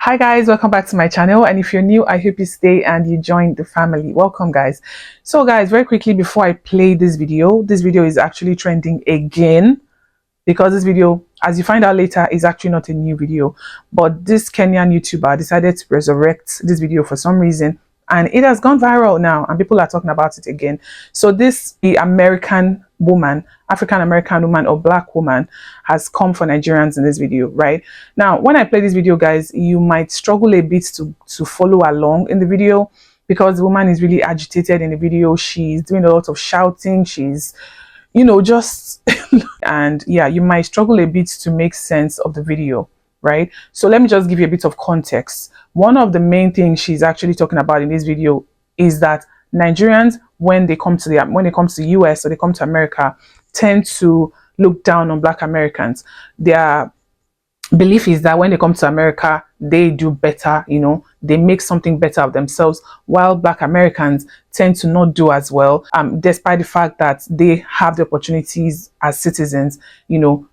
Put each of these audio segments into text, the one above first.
Hi guys, welcome back to my channel, and if you're new, I hope you stay and you join the family. Welcome guys. So guys, very quickly before I play this video is actually trending again because this video, as you find out later, is actually not a new video, but this Kenyan YouTuber decided to resurrect this video for some reason, and it has gone viral now and people are talking about it again. So this American woman, African American woman or black woman, has come for Nigerians in this video. Right now, when I play this video guys, you might struggle a bit to follow along in the video because the woman is really agitated in the video. She's doing a lot of shouting, she's just and yeah, you might struggle a bit to make sense of the video, right? So let me just give you a bit of context. One of the main things she's actually talking about in this video is that Nigerians, when they come to the US or they come to America, tend to look down on Black Americans. Their belief is that when they come to America, they do better, they make something better of themselves, while Black Americans tend to not do as well, despite the fact that they have the opportunities as citizens.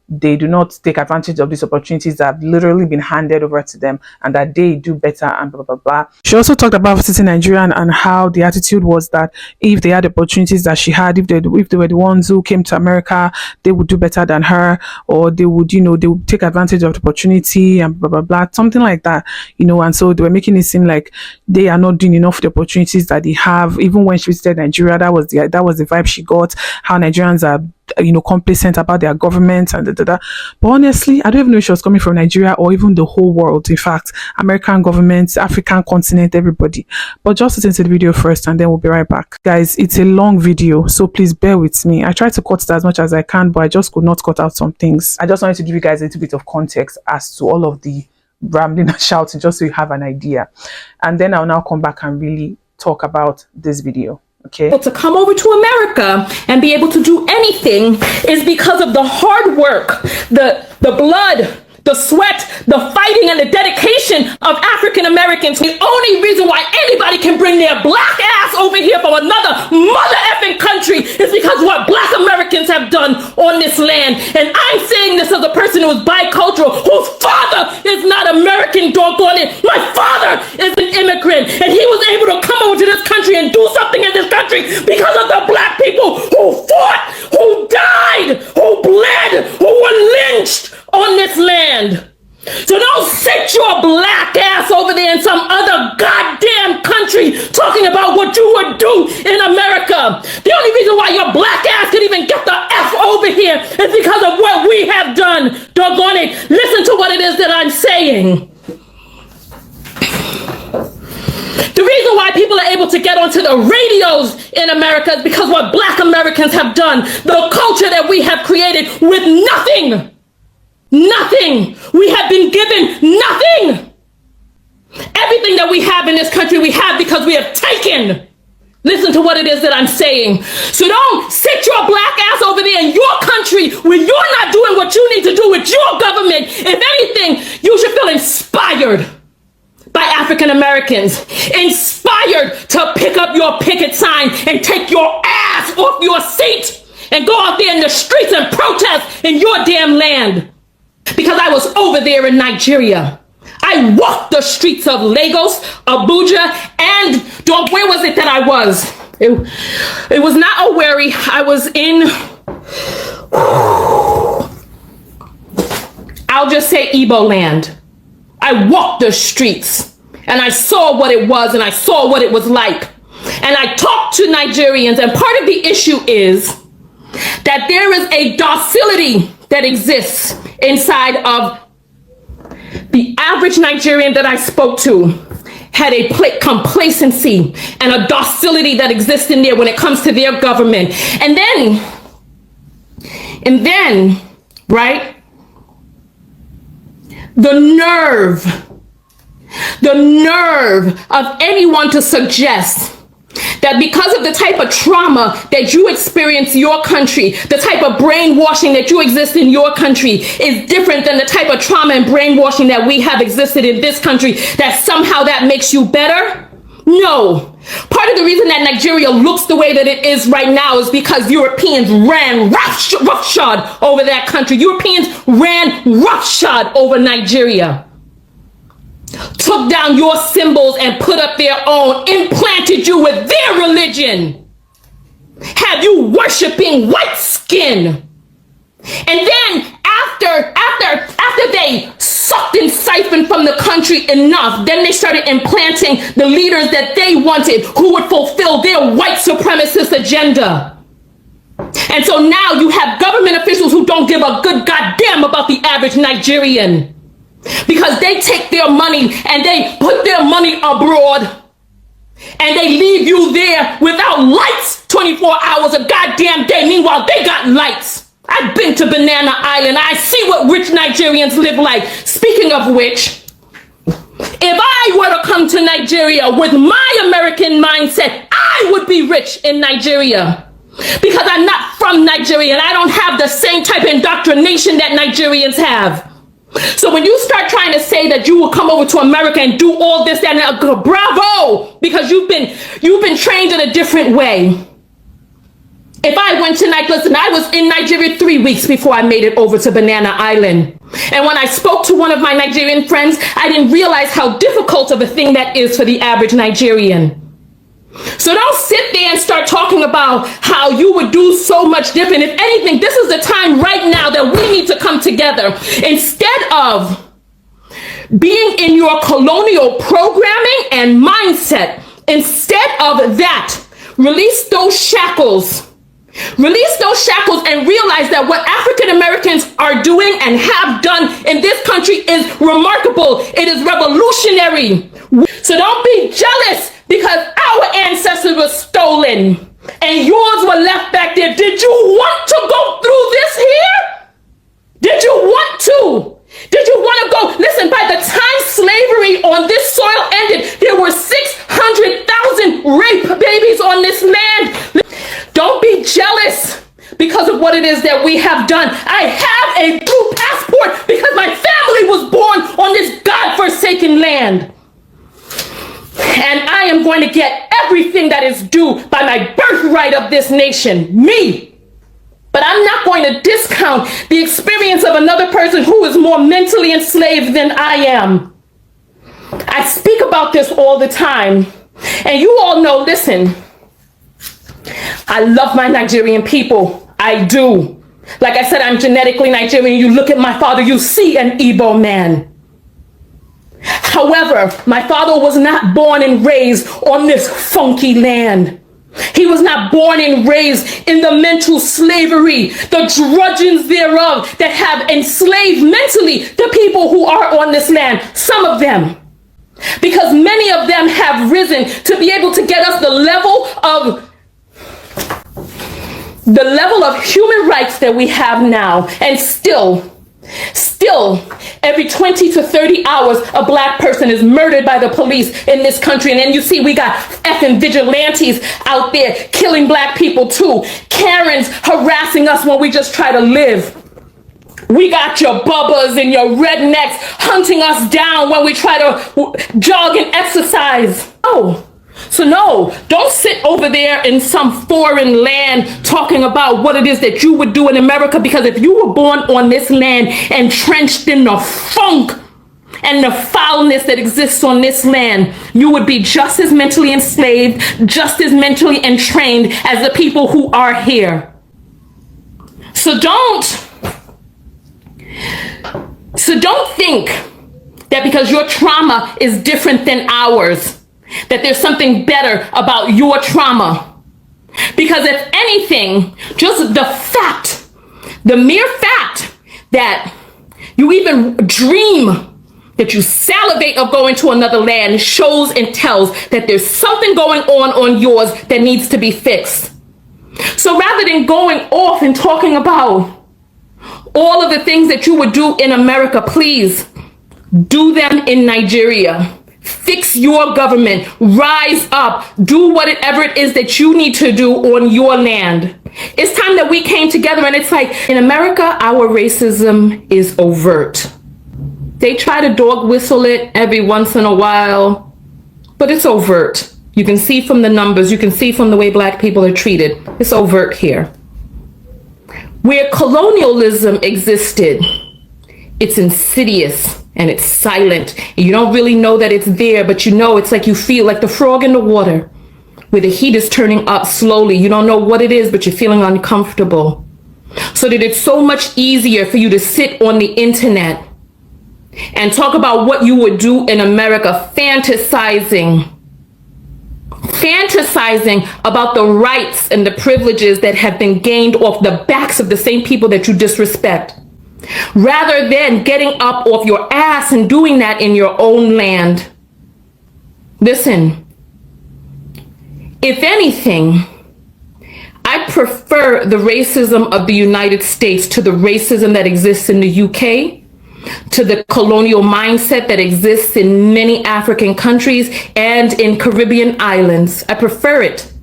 They do not take advantage of these opportunities that have literally been handed over to them, and that they do better and blah blah blah. She also talked about visiting Nigerian and how the attitude was that if they had the opportunities that she had, if they were the ones who came to America, they would do better than her, or they would they would take advantage of the opportunity and blah blah blah, something like that. And so they were making it seem like they are not doing enough for the opportunities that they have. Even when she visited Nigeria, that was the vibe she got, how Nigerians are complacent about their government and But honestly, I don't even know if she was coming from Nigeria or even the whole world. In fact, American government, African continent, everybody. But just listen to the video first and then we'll be right back. Guys, it's a long video, so please bear with me. I tried to cut it as much as I can, but I just could not cut out some things. I just wanted to give you guys a little bit of context as to all of the rambling and shouting, just so you have an idea. And then I'll now come back and really talk about this video. Okay. To come over to America and be able to do anything is because of the hard work, the blood, the sweat, the fighting, and the dedication of African Americans. The only reason why anybody can bring their black ass over here from another mother effing country is because what Black Americans have done on this land. And I'm saying this as a person who is bicultural, whose father is not American, doggone it. My father is an immigrant, and he was able to come over to this country and do something in this country because of the black people who fought, who died, who bled, who were lynched on this land. So don't sit your black ass over there in some other goddamn country talking about what you would do in America. The only reason why your black ass could even get the F over here is because of what we have done. Doggone it. Listen to what it is that I'm saying. The reason why people are able to get onto the radios in America is because what Black Americans have done. The culture that we have created with nothing. Nothing. We have been given nothing. Everything that we have in this country, we have because we have taken. Listen to what it is that I'm saying. So don't sit your black ass over there in your country where you're not doing what you need to do with your government. If anything, you should feel inspired by African Americans, inspired to pick up your picket sign and take your ass off your seat and go out there in the streets and protest in your damn land. Because I was over there in Nigeria. I walked the streets of Lagos, Abuja, and where was it that I was? It was not Owerri. I was in, I'll just say Igbo land. I walked the streets and I saw what it was and I saw what it was like. And I talked to Nigerians, and part of the issue is that there is a docility that exists inside of the average Nigerian that I spoke to. Had a complacency and a docility that exists in there when it comes to their government. And then, right? The nerve of anyone to suggest that because of the type of trauma that you experience in your country, the type of brainwashing that you exist in your country is different than the type of trauma and brainwashing that we have existed in this country, that somehow that makes you better? No. Part of the reason that Nigeria looks the way that it is right now is because Europeans ran roughshod over that country. Europeans ran roughshod over Nigeria. took down your symbols and put up their own, implanted you with their religion, have you worshiping white skin. And then after they sucked and siphoned from the country enough, then they started implanting the leaders that they wanted, who would fulfill their white supremacist agenda. And so now you have government officials who don't give a good goddamn about the average Nigerian, because they take their money and they put their money abroad and they leave you there without lights 24 hours a goddamn day. Meanwhile, they got lights. I've been to Banana Island. I see what rich Nigerians live like. Speaking of which, if I were to come to Nigeria with my American mindset, I would be rich in Nigeria. Because I'm not from Nigeria and I don't have the same type of indoctrination that Nigerians have. So when you start trying to say that you will come over to America and do all this and bravo, because you've been trained in a different way. If I went to listen, I was in Nigeria 3 weeks before I made it over to Banana Island. And when I spoke to one of my Nigerian friends, I didn't realize how difficult of a thing that is for the average Nigerian. So don't sit there and start talking about how you would do so much different. If anything, this is the time right now that we need to come together. Instead of being in your colonial programming and mindset, instead of that, release those shackles. Release those shackles and realize that what African Americans are doing and have done in this country is remarkable. It is revolutionary. So don't be jealous because our ancestors were stolen and yours were left back there. Did you want to go through this here? Did you want to? Did you want to go? Listen, by the time slavery on this soil ended, there were 600,000 rape babies on this land. Don't be jealous because of what it is that we have done. I have a blue passport because my family was born on this God-forsaken land. And I am going to get everything that is due by my birthright of this nation, me. But I'm not going to discount the experience of another person who is more mentally enslaved than I am. I speak about this all the time. And you all know, listen, I love my Nigerian people. I do. Like I said, I'm genetically Nigerian. You look at my father, you see an Igbo man. However, my father was not born and raised on this funky land. He was not born and raised in the mental slavery, the drudgeons thereof that have enslaved mentally the people who are on this land. Some of them. Because many of them have risen to be able to get us the level of human rights that we have now. And still, every 20 to 30 hours, a black person is murdered by the police in this country. And then you see we got effing vigilantes out there killing black people too. Karens harassing us when we just try to live. We got your bubbas and your rednecks hunting us down when we try to jog and exercise. Oh. So no, don't sit over there in some foreign land talking about what it is that you would do in America, because if you were born on this land entrenched in the funk and the foulness that exists on this land, you would be just as mentally enslaved, just as mentally entrained as the people who are here. So don't think that because your trauma is different than ours, that there's something better about your trauma. Because if anything, just the mere fact that you even dream, that you salivate of going to another land, shows and tells that there's something going on yours that needs to be fixed. So rather than going off and talking about all of the things that you would do in America, please do them in Nigeria. Fix your government, rise up, do whatever it is that you need to do on your land. It's time that we came together, and it's like, in America, our racism is overt. They try to dog whistle it every once in a while, but it's overt. You can see from the numbers, you can see from the way black people are treated. It's overt here. Where colonialism existed, it's insidious and it's silent. And you don't really know that it's there, but you know, it's like you feel like the frog in the water where the heat is turning up slowly. You don't know what it is, but you're feeling uncomfortable. So that it's so much easier for you to sit on the internet and talk about what you would do in America, fantasizing about the rights and the privileges that have been gained off the backs of the same people that you disrespect, rather than getting up off your ass and doing that in your own land. Listen, if anything, I prefer the racism of the United States to the racism that exists in the UK, to the colonial mindset that exists in many African countries and in Caribbean islands. I prefer it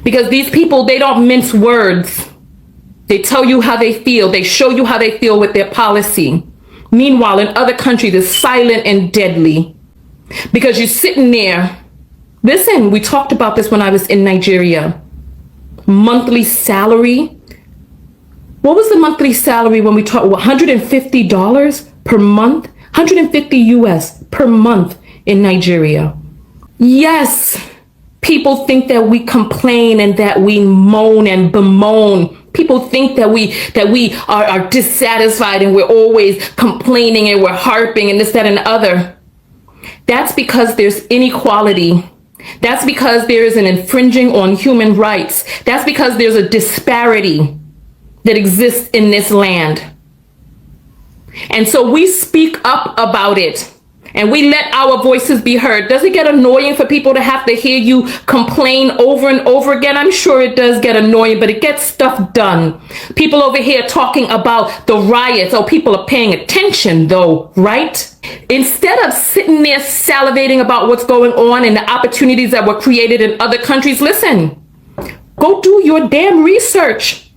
because these people, they don't mince words. They tell you how they feel. They show you how they feel with their policy. Meanwhile, in other countries, it's silent and deadly because you're sitting there. Listen, we talked about this when I was in Nigeria. Monthly salary. What was the monthly salary when we talked? $150 per month? 150 US per month in Nigeria. Yes, people think that we complain and that we moan and bemoan. People think that we are dissatisfied and we're always complaining and we're harping and this, that, and the other. That's because there's inequality. That's because there is an infringing on human rights. That's because there's a disparity that exists in this land. And so we speak up about it and we let our voices be heard. Does it get annoying for people to have to hear you complain over and over again? I'm sure it does get annoying, but it gets stuff done. People over here talking about the riots. Oh, people are paying attention though, right? Instead of sitting there salivating about what's going on and the opportunities that were created in other countries, listen, go do your damn research.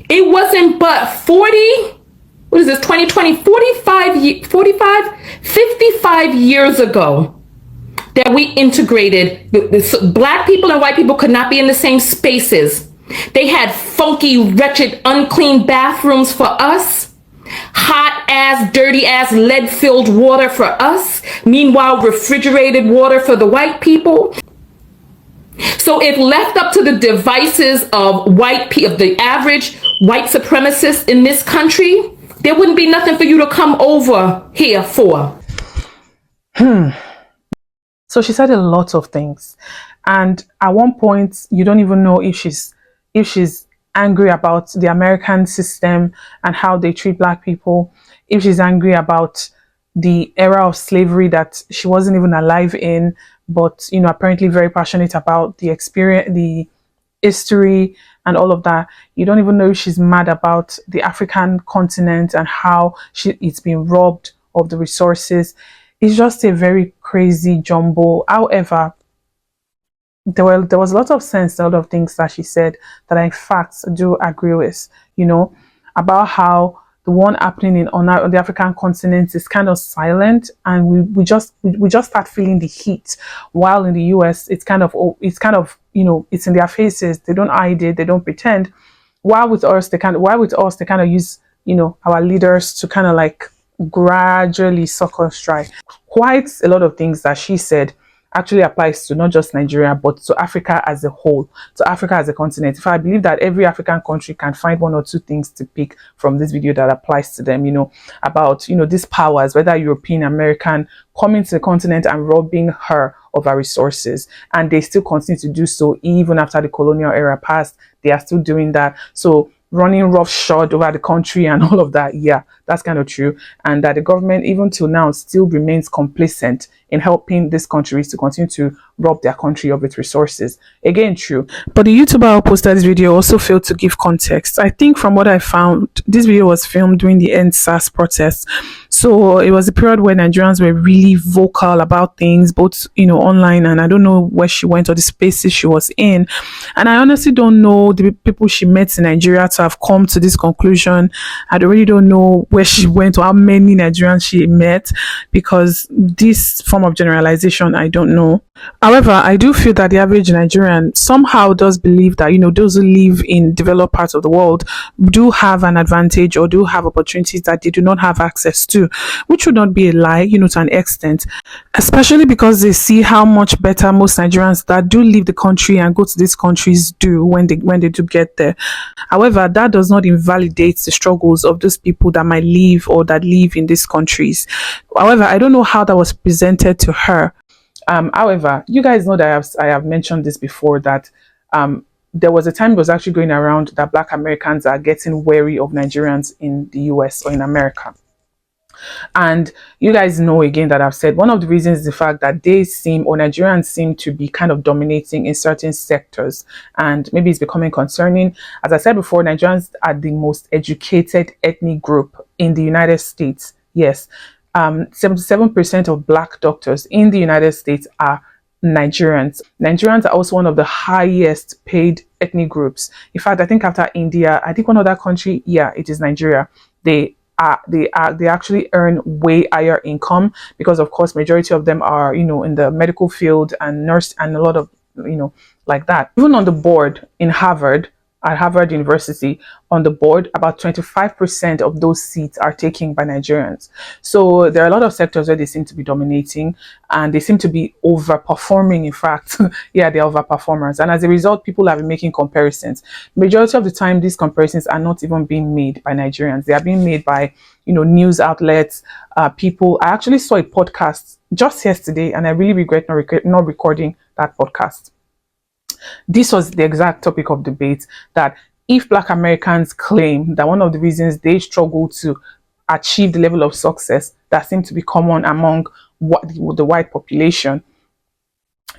It wasn't but 55 years ago that we integrated. Black people and white people could not be in the same spaces. They had funky, wretched, unclean bathrooms for us. Hot ass, dirty ass, lead-filled water for us. Meanwhile, refrigerated water for the white people. So if left up to the devices of the average white supremacists in this country, there wouldn't be nothing for you to come over here for. So she said a lot of things. And at one point, you don't even know if she's angry about the American system and how they treat Black people, if she's angry about the era of slavery that she wasn't even alive in, but, you know, apparently very passionate about the experience, the history and all of that. You don't even know if she's mad about the African continent and how it's been robbed of the resources. It's just a very crazy jumble. However, there was a lot of sense, a lot of things that she said that I in fact do agree with, you know, about how the one happening on the African continent is kind of silent, and we just start feeling the heat, while in the US it's kind of, you know, it's in their faces. They don't hide it, they don't pretend. While with us they kind of use, you know, our leaders to kind of like gradually suck us dry. Quite a lot of things that she said actually applies to not just Nigeria, but to Africa as a whole, to Africa as a continent. If I believe that every African country can find one or two things to pick from this video that applies to them, you know, about, you know, these powers, whether European, American, coming to the continent and robbing her of our resources. And they still continue to do so even after the colonial era passed. They are still doing that. So running roughshod over the country and all of that, yeah, that's kind of true. And that the government, even till now, still remains complacent in helping these countries to continue to rob their country of its resources. Again, true. But the YouTuber who posted this video also failed to give context. I think from what I found, this video was filmed during the EndSARS protests. So it was a period where Nigerians were really vocal about things, both, you know, online, and I don't know where she went or the spaces she was in. And I honestly don't know the people she met in Nigeria to have come to this conclusion. I really don't know where she went or how many Nigerians she met, because this form of generalization, I don't know. However, I do feel that the average Nigerian somehow does believe that, you know, those who live in developed parts of the world do have an advantage or do have opportunities that they do not have access to. which would not be a lie, to an extent, especially because they see how much better most Nigerians that do leave the country and go to these countries do when they do get there. However, that does not invalidate the struggles of those people that might live or that live in these countries. However, I don't know how that was presented to her. However, you guys know that I have mentioned this before, that there was a time it was actually going around that Black Americans are getting wary of Nigerians in the US or in America. And you guys know again that I've said one of the reasons is the fact that Nigerians seem to be kind of dominating in certain sectors, and maybe it's becoming concerning. As I said before, Nigerians are the most educated ethnic group in the United States. Yes, 77% of Black doctors in the United States are Nigerians. Nigerians are also one of the highest paid ethnic groups. In fact, I think after India, I think one other country, yeah, it is Nigeria. They actually earn way higher income because, of course, majority of them are, in the medical field and nurse and a lot of, like that. Even on the board at Harvard University, on the board, about 25% of those seats are taken by Nigerians. So there are a lot of sectors where they seem to be dominating and they seem to be overperforming. In fact, yeah, they're overperformers. And as a result, people have been making comparisons. Majority of the time, these comparisons are not even being made by Nigerians. They are being made by, news outlets, people. I actually saw a podcast just yesterday and I really regret not recording that podcast. This was the exact topic of debate, that if Black Americans claim that one of the reasons they struggle to achieve the level of success that seems to be common among the white population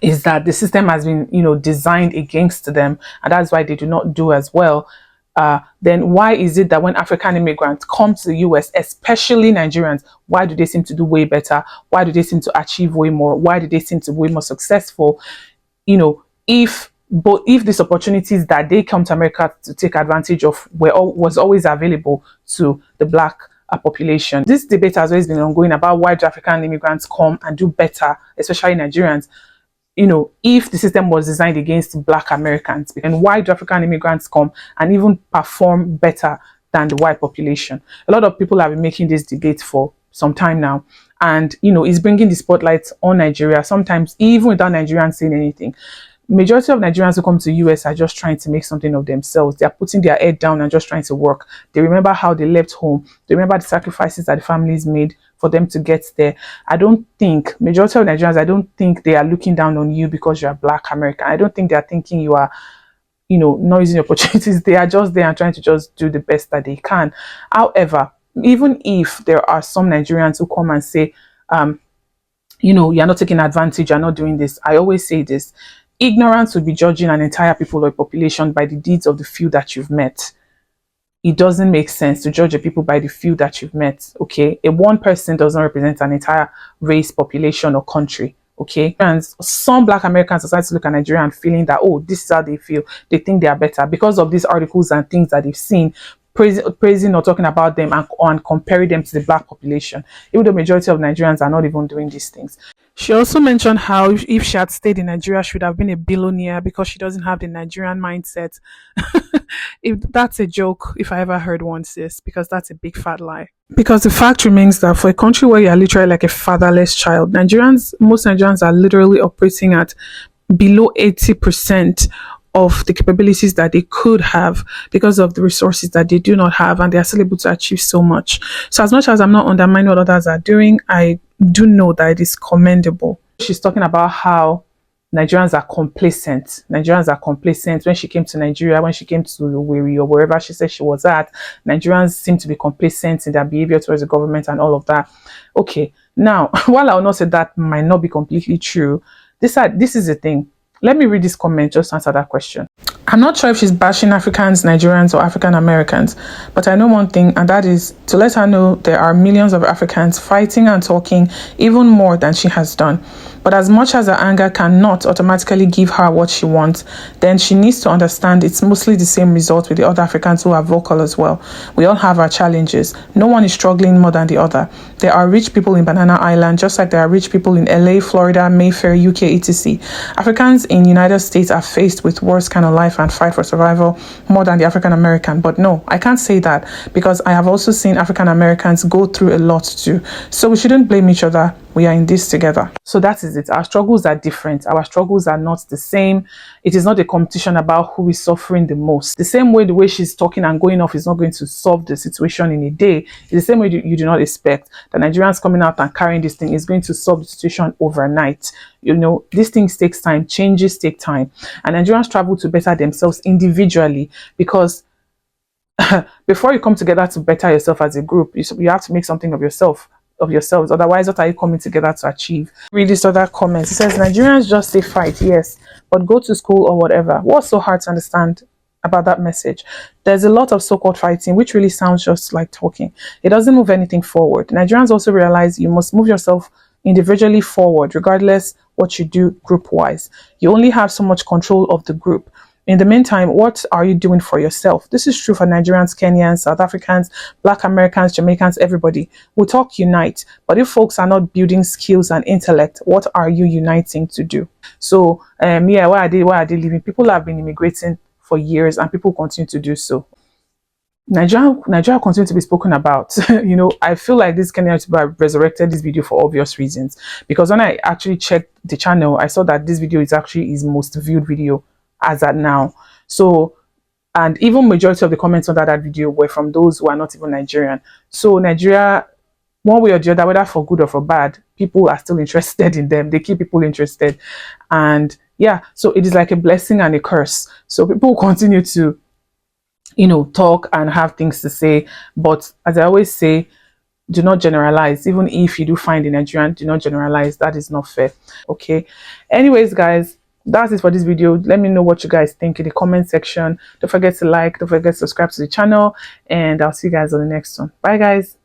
is that the system has been, designed against them, and that's why they do not do as well. Then why is it that when African immigrants come to the US, especially Nigerians, why do they seem to do way better? Why do they seem to achieve way more? Why do they seem to be way more successful? If these opportunities that they come to America to take advantage of was always available to the Black population. This debate has always been ongoing about why do African immigrants come and do better, especially Nigerians, if the system was designed against Black Americans. And why do African immigrants come and even perform better than the white population? A lot of people have been making this debate for some time now, and it's bringing the spotlight on Nigeria, sometimes even without Nigerians saying anything. Majority of Nigerians who come to the US are just trying to make something of themselves. They are putting their head down and just trying to work. They remember how they left home. They remember the sacrifices that the families made for them to get there. Majority of Nigerians, I don't think they are looking down on you because you are Black American. I don't think they are thinking you are, not using opportunities. They are just there and trying to just do the best that they can. However, even if there are some Nigerians who come and say, you're not taking advantage, you're not doing this, I always say this: ignorance would be judging an entire people or population by the deeds of the few that you've met. It doesn't make sense to judge a people by the few that you've met, okay? One person doesn't represent an entire race, population, or country, okay? And some Black Americans decide to look at Nigeria and feeling that, oh, this is how they feel. They think they are better because of these articles and things that they've seen, praising or talking about them and comparing them to the Black population, even the majority of Nigerians are not even doing these things. She also mentioned how if she had stayed in Nigeria, she would have been a billionaire because she doesn't have the Nigerian mindset. If that's a joke, if I ever heard one, sis, because that's a big fat lie. Because the fact remains that for a country where you're literally like a fatherless child, most Nigerians are literally operating at below 80% of the capabilities that they could have because of the resources that they do not have, and they are still able to achieve so much. So as much as I'm not undermining what others are doing, I do know that it is commendable. She's talking about how Nigerians are complacent. Nigerians are complacent. When she came to Nigeria, when she came to Owerri or wherever she said she was at, Nigerians seem to be complacent in their behavior towards the government and all of that. Okay, now, while I will not say that might not be completely true, this is the thing. Let me read this comment just to answer that question. I'm not sure if she's bashing Africans, Nigerians, or African Americans, but I know one thing, and that is to let her know there are millions of Africans fighting and talking even more than she has done. But as much as her anger cannot automatically give her what she wants, then she needs to understand it's mostly the same result with the other Africans who are vocal as well. We all have our challenges. No one is struggling more than the other. There are rich people in Banana Island, just like there are rich people in LA, Florida, Mayfair, UK, etc. Africans in United States are faced with worse kind of life and fight for survival more than the African American. But no, I can't say that, because I have also seen African Americans go through a lot too. So we shouldn't blame each other. We are in this together. So that is it. Our struggles are different. Our struggles are not the same. It is not a competition about who is suffering the most. The same way the way she's talking and going off is not going to solve the situation in a day. It's the same way you do not expect the Nigerians coming out and carrying this thing is going to solve the situation overnight. You know, these things takes time. Changes take time. And Nigerians travel to better themselves individually, because before you come together to better yourself as a group, you have to make something of yourselves. Otherwise, what are you coming together to achieve? Read this other comment. It says Nigerians just say fight, yes, but go to school or whatever. What's so hard to understand about that message? There's a lot of so-called fighting, which really sounds just like talking. It doesn't move anything forward. Nigerians also realize you must move yourself individually forward, regardless what you do group-wise. You only have so much control of the group. In the meantime, what are you doing for yourself? This is true for Nigerians, Kenyans, South Africans, Black Americans, Jamaicans, everybody. We talk unite, but if folks are not building skills and intellect, what are you uniting to do? So, yeah, why are they leaving? People have been immigrating for years, and people continue to do so. Nigeria continue to be spoken about. You know, I feel like this Kenyan YouTuber have resurrected this video for obvious reasons, because when I actually checked the channel, I saw that this video is actually his most viewed video as at now. So, and even majority of the comments under that video were from those who are not even Nigerian. So Nigeria, one way or the other, whether for good or for bad, people are still interested in them. They keep people interested. And yeah, so it is like a blessing and a curse. So people continue to, you know, talk and have things to say. But as I always say, do not generalize. Even if you do find a Nigerian, do not generalize. That is not fair. Okay. Anyways, guys, that's it for this video. Let me know what you guys think in the comment section. Don't forget to like, don't forget to subscribe to the channel, and I'll see you guys on the next one. Bye guys.